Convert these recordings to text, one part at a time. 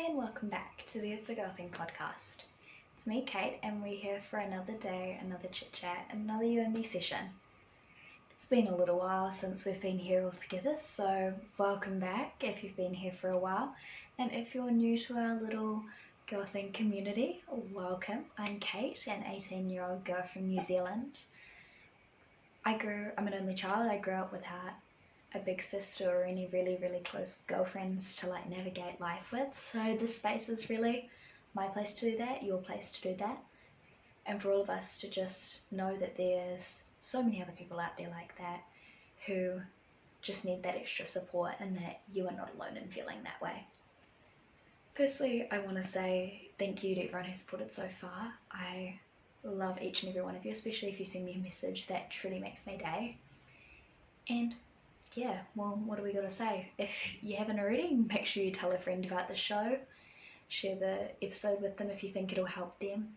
Hi and welcome back to the It's a Girl Thing podcast. It's me, Kate, and we're here for another day, another chit chat, another you and me session. It's been a little while since we've been here all together, so welcome back if you've been here for a while. And if you're new to our little Girl Thing community, welcome. I'm Kate, an 18-year-old girl from New Zealand. I'm an only child. I grew up without a big sister or any really close girlfriends to navigate life with, so this space is really my place to do that, your place to do that, and for all of us to just know that there's so many other people out there like that who just need that extra support and that you are not alone in feeling that way. Firstly, I want to say thank you to everyone who's supported so far. I love each and every one of you, especially if you send me a message. That truly makes my day. And yeah, well, what do we got to say? If you haven't already, make sure you tell a friend about the show. Share the episode with them if you think it'll help them.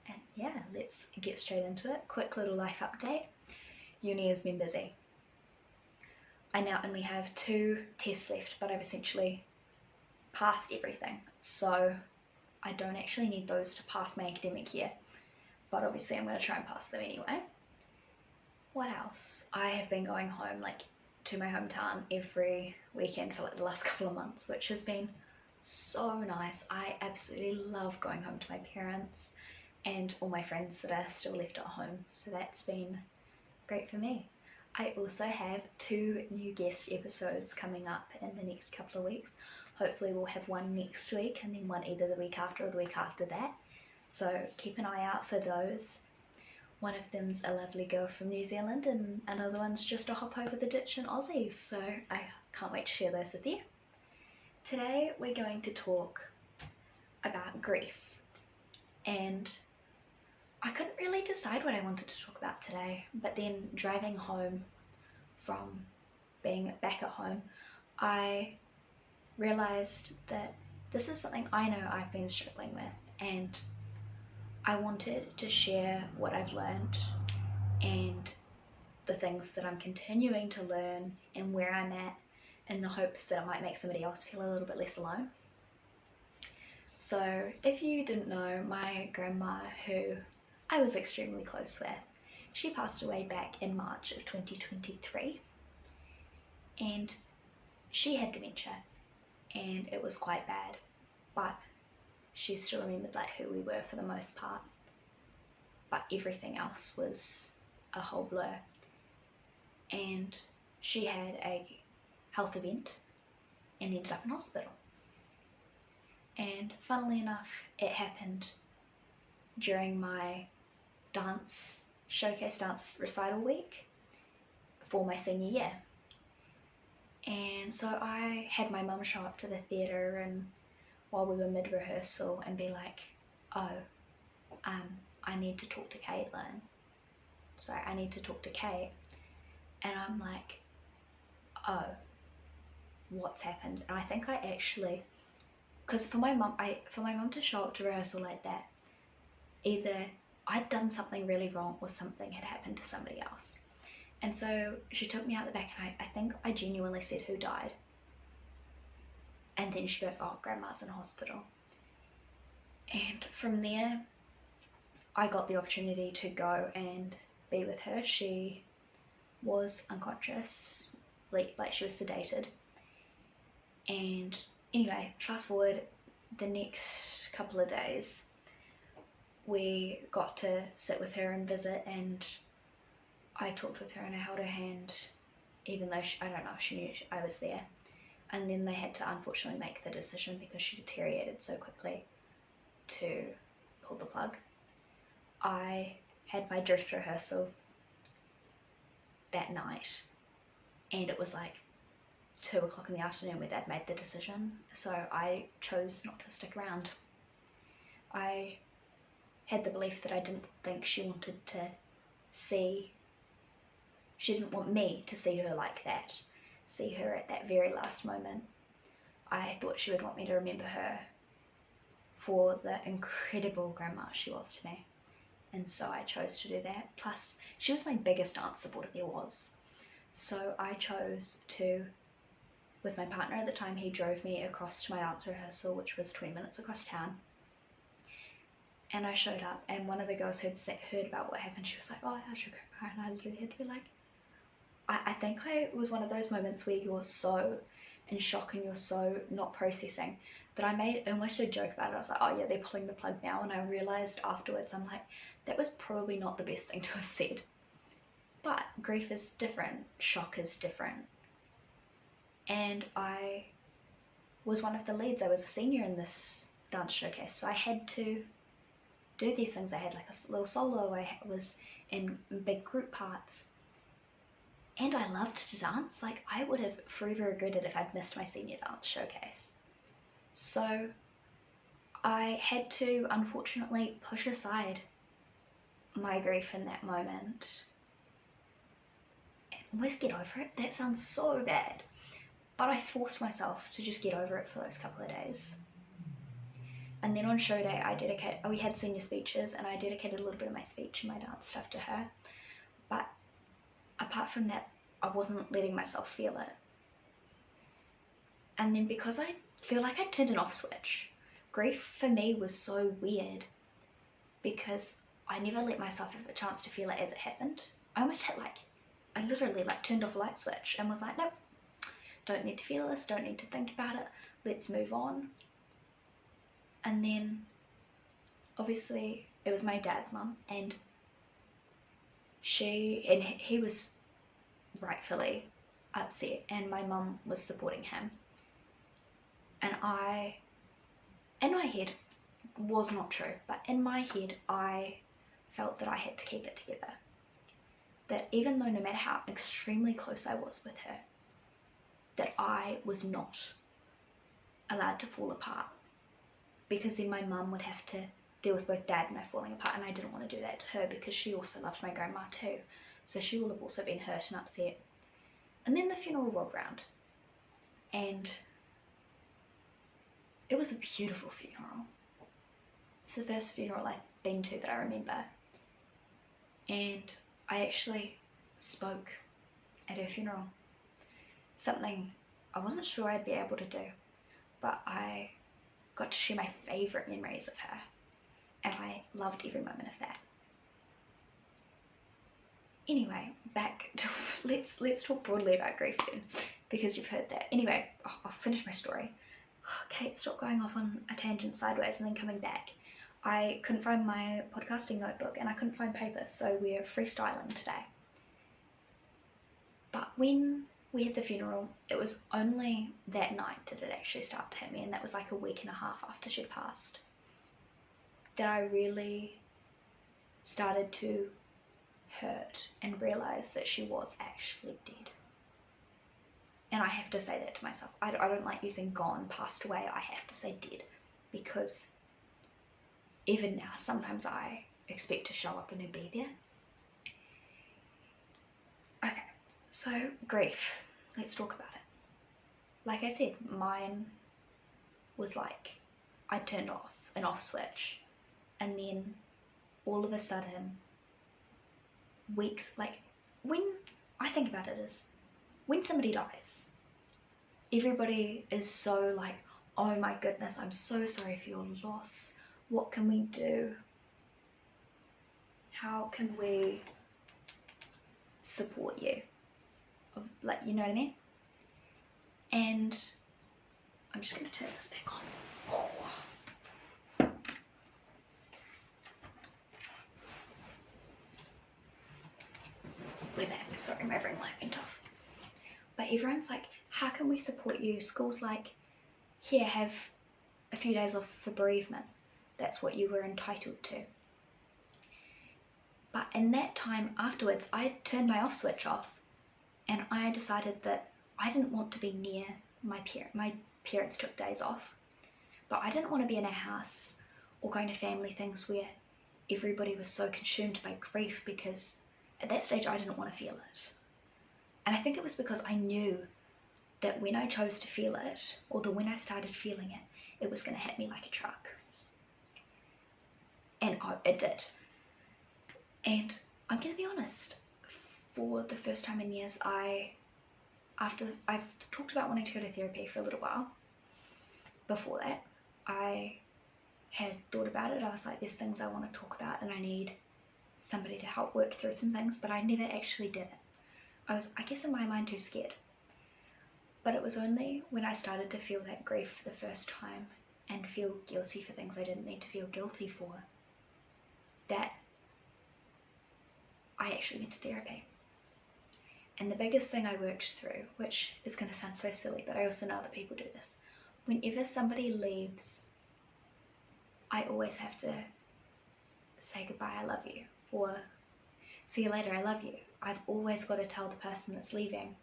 And yeah, let's get straight into it. Quick little life update. Uni has been busy. I now only have 2 tests left, but I've essentially passed everything. So I don't actually need those to pass my academic year. But obviously I'm going to try and pass them anyway. What else? I have been going home to my hometown every weekend for the last couple of months, which has been so nice. I absolutely love going home to my parents and all my friends that are still left at home, so that's been great for me. I also have 2 new guest episodes coming up in the next couple of weeks. Hopefully we'll have one next week and then one either the week after or the week after that, so keep an eye out for those. One of them's a lovely girl from New Zealand and another one's just a hop over the ditch in Aussie, so I can't wait to share those with you. Today we're going to talk about grief, and I couldn't really decide what I wanted to talk about today, but then driving home from being back at home, I realised that this is something I know I've been struggling with, and I wanted to share what I've learned and the things that I'm continuing to learn and where I'm at, in the hopes that it might make somebody else feel a little bit less alone. So if you didn't know, my grandma, who I was extremely close with, she passed away back in March of 2023, and she had dementia and it was quite bad, but she still remembered who we were for the most part, but everything else was a whole blur. And she had a health event and ended up in hospital. And funnily enough, it happened during my showcase dance recital week for my senior year. And so I had my mum show up to the theatre and while we were mid-rehearsal and be like, I need to talk to Caitlin. So I need to talk to Kate. And I'm like, oh, what's happened? And I think I actually, because for my mum to show up to rehearsal like that, either I'd done something really wrong or something had happened to somebody else. And so she took me out the back and I think I genuinely said, who died? And then she goes, oh, grandma's in hospital. And from there, I got the opportunity to go and be with her. She was unconscious, she was sedated. And anyway, fast forward the next couple of days, we got to sit with her and visit, and I talked with her and I held her hand, even though she knew I was there. And then they had to unfortunately make the decision, because she deteriorated so quickly, to pull the plug. I had my dress rehearsal that night, and it was 2 o'clock in the afternoon where they'd made the decision, so I chose not to stick around. I had the belief that I didn't think she didn't want me to see her like that, see her at that very last moment. I thought she would want me to remember her for the incredible grandma she was to me. And so I chose to do that. Plus, she was my biggest dance supporter there was. So I chose to with my partner at the time. He drove me across to my dance rehearsal, which was 20 minutes across town. And I showed up, and one of the girls who'd heard about what happened, she was like, "Oh, how's your grandma?" And I literally had to be like, I think it was one of those moments where you're so in shock and you're so not processing that I made almost a joke about it. I was like, "Oh yeah, they're pulling the plug now." And I realised afterwards, I'm like, that was probably not the best thing to have said. But grief is different, shock is different. And I was one of the leads. I was a senior in this dance showcase, so I had to do these things. I had like a little solo, I was in big group parts, and I loved to dance. Like, I would have forever regretted if I'd missed my senior dance showcase. So I had to unfortunately push aside my grief in that moment and almost get over it. That sounds so bad, but I forced myself to just get over it for those couple of days. And then on show day, we had senior speeches, and I dedicated a little bit of my speech and my dance stuff to her. But apart from that, I wasn't letting myself feel it. And then because I feel like I turned an off switch, grief for me was so weird because I never let myself have a chance to feel it as it happened. I literally turned off a light switch and was like, nope, don't need to feel this, don't need to think about it, let's move on. And then obviously it was my dad's mum, and he was rightfully upset, and my mum was supporting him. And in my head, was not true, but in my head I felt that I had to keep it together. That even though no matter how extremely close I was with her, that I was not allowed to fall apart, because then my mum would have to deal with both Dad and I falling apart, and I didn't want to do that to her because she also loved my grandma too, so she will have also been hurt and upset. And then the funeral rolled round, and it was a beautiful funeral. It's the first funeral I've been to that I remember, and I actually spoke at her funeral, something I wasn't sure I'd be able to do, but I got to share my favourite memories of her, and I loved every moment of that. Anyway, back to let's talk broadly about grief then, because you've heard that. Anyway, I'll finish my story. Kate, stop going off on a tangent sideways and then coming back. I couldn't find my podcasting notebook and I couldn't find paper, so we're freestyling today. But when we had the funeral, it was only that night did it actually start to hit me, and that was like a week and a half after she'd passed, that I really started to hurt and realise that she was actually dead. And I have to say that to myself. I don't like using gone, passed away. I have to say dead, because even now sometimes I expect to show up and her be there. Okay, so grief. Let's talk about it. Like I said, mine was like I turned off an off switch, and then all of a sudden, weeks, like when I think about it is when somebody dies, everybody is so like, oh my goodness, I'm so sorry for your loss. What can we do? How can we support you? Like, you know what I mean? And I'm just going to turn this back on. Oh. We're back. Sorry, my ring light went off. But everyone's like, how can we support you? School's like, here, have a few days off for bereavement. That's what you were entitled to. But in that time afterwards, I turned my off switch off, and I decided that I didn't want to be near my parents. My parents took days off, but I didn't want to be in a house or going to family things where everybody was so consumed by grief, because at that stage I didn't want to feel it. And I think it was because I knew that when I chose to feel it, or when I started feeling it, it was going to hit me like a truck. And it did. And I'm going to be honest, for the first time in years, I after I've talked about wanting to go to therapy for a little while, before that, I had thought about it. I was like, there's things I want to talk about and I need somebody to help work through some things, but I never actually did it. I was, I guess in my mind, too scared. But it was only when I started to feel that grief for the first time and feel guilty for things I didn't need to feel guilty for that I actually went to therapy. And the biggest thing I worked through, which is going to sound so silly, but I also know that people do this, whenever somebody leaves, I always have to say goodbye, I love you, or see you later, I love you. I've always got to tell the person that's leaving,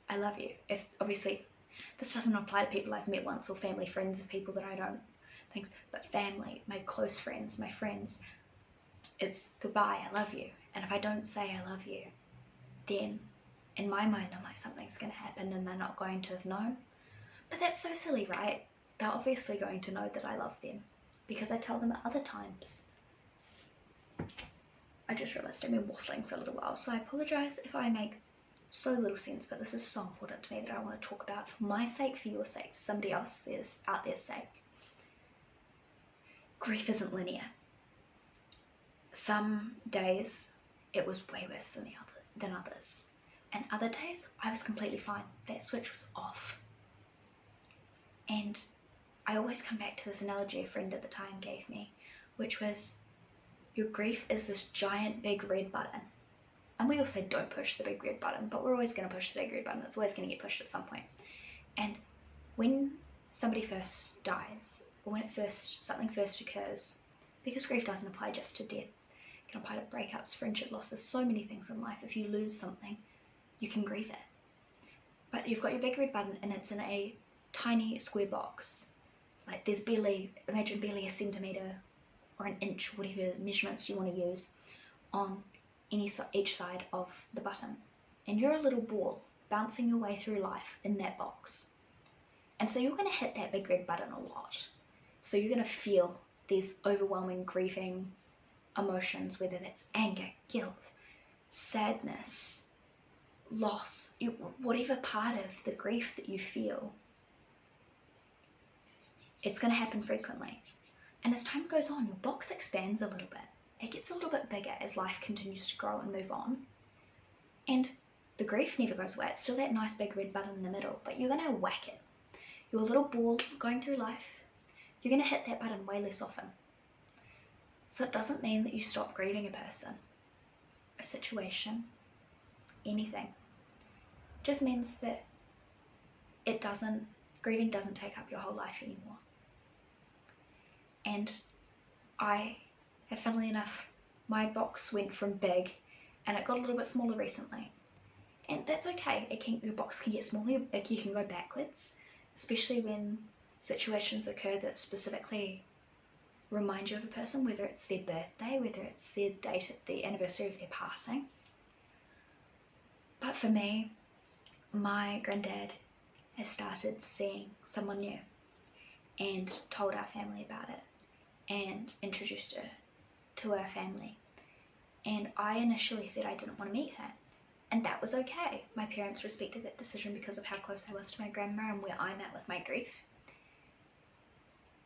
I love you. If obviously this doesn't apply to people I've met once or family friends of people that I don't, things, but family, my close friends, my friends, it's goodbye, I love you. And if I don't say I love you, then in my mind I'm like, something's going to happen and they're not going to have known. But that's so silly, right? They're obviously going to know that I love them because I tell them at other times. I just realised I've been waffling for a little while, so I apologise if I make so little sense, but this is so important to me that I want to talk about for my sake, for your sake, for somebody else out there's sake. Grief isn't linear. Some days it was way worse than others, and other days I was completely fine. That switch was off. And I always come back to this analogy a friend at the time gave me, which was, your grief is this giant big red button. And we all say don't push the big red button, but we're always going to push the big red button. It's always going to get pushed at some point. And when somebody first dies, or when something first occurs, because grief doesn't apply just to death, it can apply to breakups, friendship losses, so many things in life. If you lose something, you can grieve it. But you've got your big red button and it's in a tiny square box. Like there's imagine barely a centimetre or an inch, whatever measurements you want to use, on each side of the button. And you're a little ball bouncing your way through life in that box. And so you're going to hit that big red button a lot. So you're going to feel these overwhelming grieving emotions, whether that's anger, guilt, sadness, loss, whatever part of the grief that you feel, it's going to happen frequently. And as time goes on, your box expands a little bit. It gets a little bit bigger as life continues to grow and move on. And the grief never goes away. It's still that nice big red button in the middle, but you're going to whack it. You're a little ball going through life. You're going to hit that button way less often. So it doesn't mean that you stop grieving a person, a situation, anything. It just means that grieving doesn't take up your whole life anymore. And funnily enough, my box went from big and it got a little bit smaller recently. And that's okay. Your box can get smaller, you can go backwards, especially when situations occur that specifically remind you of a person, whether it's their birthday, whether it's their date, the anniversary of their passing. But for me, my granddad has started seeing someone new and told our family about it and introduced her to our family. And I initially said I didn't want to meet her, and that was okay. My parents respected that decision because of how close I was to my grandma and where I'm at with my grief.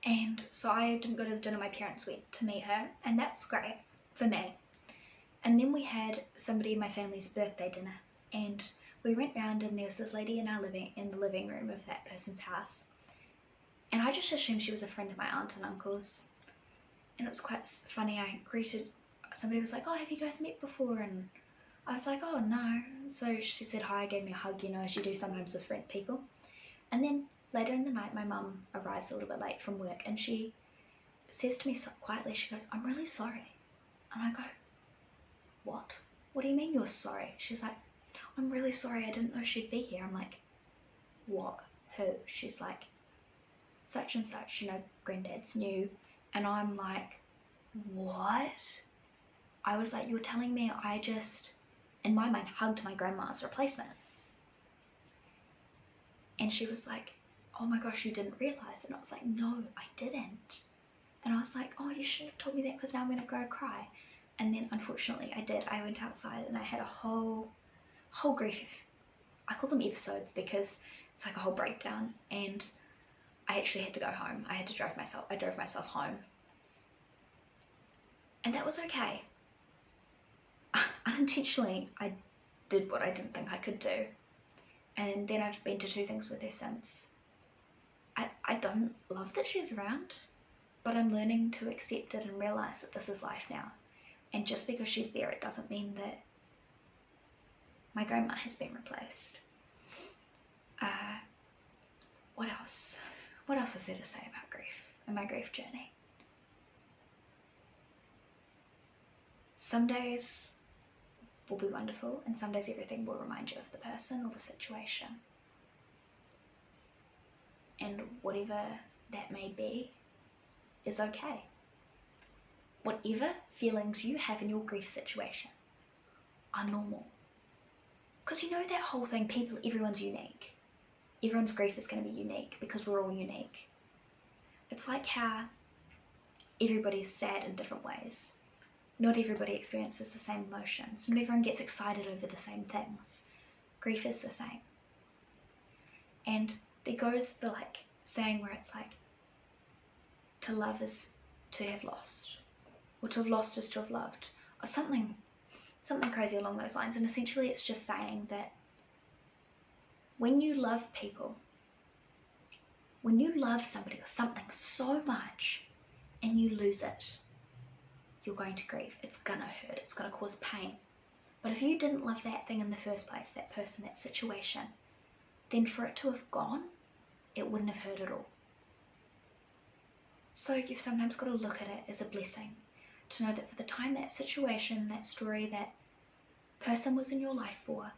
And so I didn't go to the dinner my parents went to meet her, and that's great for me. And then we had somebody in my family's birthday dinner, and we went round and there was this lady in the living room of that person's house. And I just assumed she was a friend of my aunt and uncle's. And it was quite funny. Somebody was like, oh, have you guys met before? And I was like, oh, no. So she said hi, gave me a hug, as you do sometimes with friend people. And then later in the night, my mum arrives a little bit late from work and she says to me so quietly, she goes, I'm really sorry. And I go, what? What do you mean you're sorry? She's like, I'm really sorry, I didn't know she'd be here. I'm like, what? Who? She's like, such and such, granddad's new. And I'm like, what? I was like, you're telling me I just, in my mind, hugged my grandma's replacement. And she was like, oh my gosh, you didn't realise. And I was like, no, I didn't. And I was like, oh, you shouldn't have told me that because now I'm going to go cry. And then unfortunately I did. I went outside and I had a whole grief I call them episodes because it's like a whole breakdown, and I actually had to go home. I drove myself home. And that was okay. Unintentionally, I did what I didn't think I could do. And then I've been to 2 things with her since. I don't love that she's around, but I'm learning to accept it and realise that this is life now. And just because she's there, it doesn't mean that my grandma has been replaced. What else? What else is there to say about grief and my grief journey? Some days will be wonderful, and some days everything will remind you of the person or the situation. And whatever that may be is okay. Whatever feelings you have in your grief situation are normal. Because you know that whole thing, everyone's unique. Everyone's grief is going to be unique because we're all unique. It's like how everybody's sad in different ways. Not everybody experiences the same emotions. Not everyone gets excited over the same things. Grief is the same. And there goes the saying where it's like, to love is to have lost, or to have lost is to have loved, or something crazy along those lines. And essentially it's just saying that when you love people, when you love somebody or something so much and you lose it, you're going to grieve. It's gonna hurt, it's gonna cause pain. But if you didn't love that thing in the first place, that person, that situation, then for it to have gone, it wouldn't have hurt at all. So you've sometimes got to look at it as a blessing, to know that for the time that situation, that story, that person was in your life for,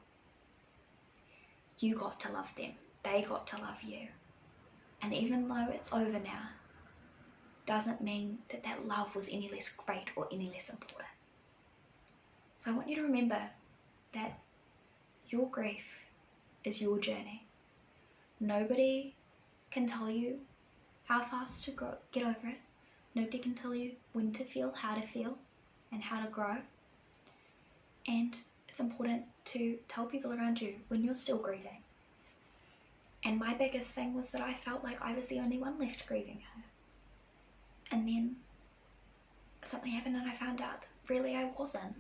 you got to love them. They got to love you. And even though it's over now, doesn't mean that that love was any less great or any less important. So I want you to remember that your grief is your journey. Nobody can tell you how fast to get over it. Nobody can tell you when to feel, how to feel, and how to grow. And it's important to tell people around you when you're still grieving. And my biggest thing was that I felt like I was the only one left grieving her. And then something happened and I found out that really I wasn't.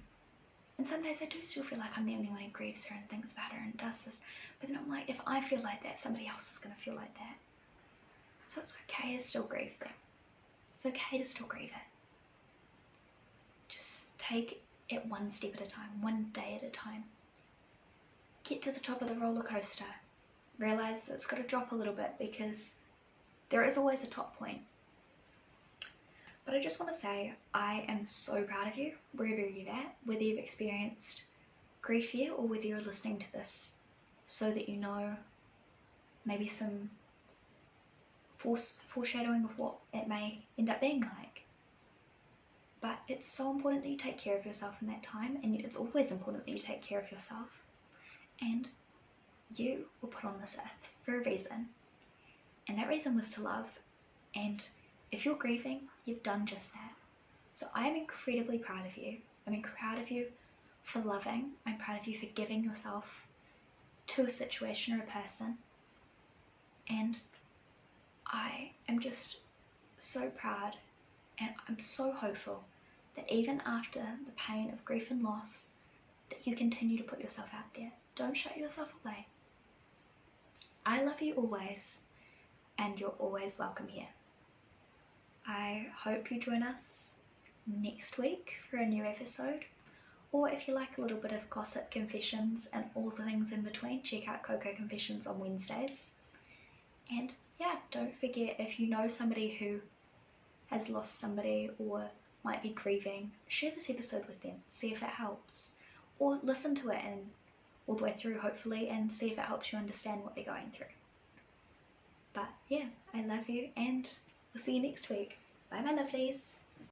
And some days I do still feel like I'm the only one who grieves her and thinks about her and does this. But then I'm like, if I feel like that, somebody else is going to feel like that. So it's okay to still grieve them. It's okay to still grieve it. Just take it one step at a time, one day at a time. Get to the top of the roller coaster. Realize that it's got to drop a little bit because there is always a top point. But I just want to say I am so proud of you, wherever you're at, whether you've experienced grief here or whether you're listening to this, so that you know maybe some foreshadowing of what it may end up being like. But it's so important that you take care of yourself in that time, and it's always important that you take care of yourself. And you were put on this earth for a reason, and that reason was to love. And if you're grieving, you've done just that. So I am incredibly proud of you. I'm proud of you for loving. I'm proud of you for giving yourself to a situation or a person. And I am just so proud, and I'm so hopeful that even after the pain of grief and loss, that you continue to put yourself out there. Don't shut yourself away. I love you always, and you're always welcome here. I hope you join us next week for a new episode, or if you like a little bit of gossip, confessions, and all the things in between, check out Coco Confessions on Wednesdays. And yeah, don't forget, if you know somebody who has lost somebody or might be grieving, share this episode with them, see if it helps, or listen to it and all the way through hopefully, and see if it helps you understand what they're going through. But yeah, I love you, and we'll see you next week. Bye my lovelies.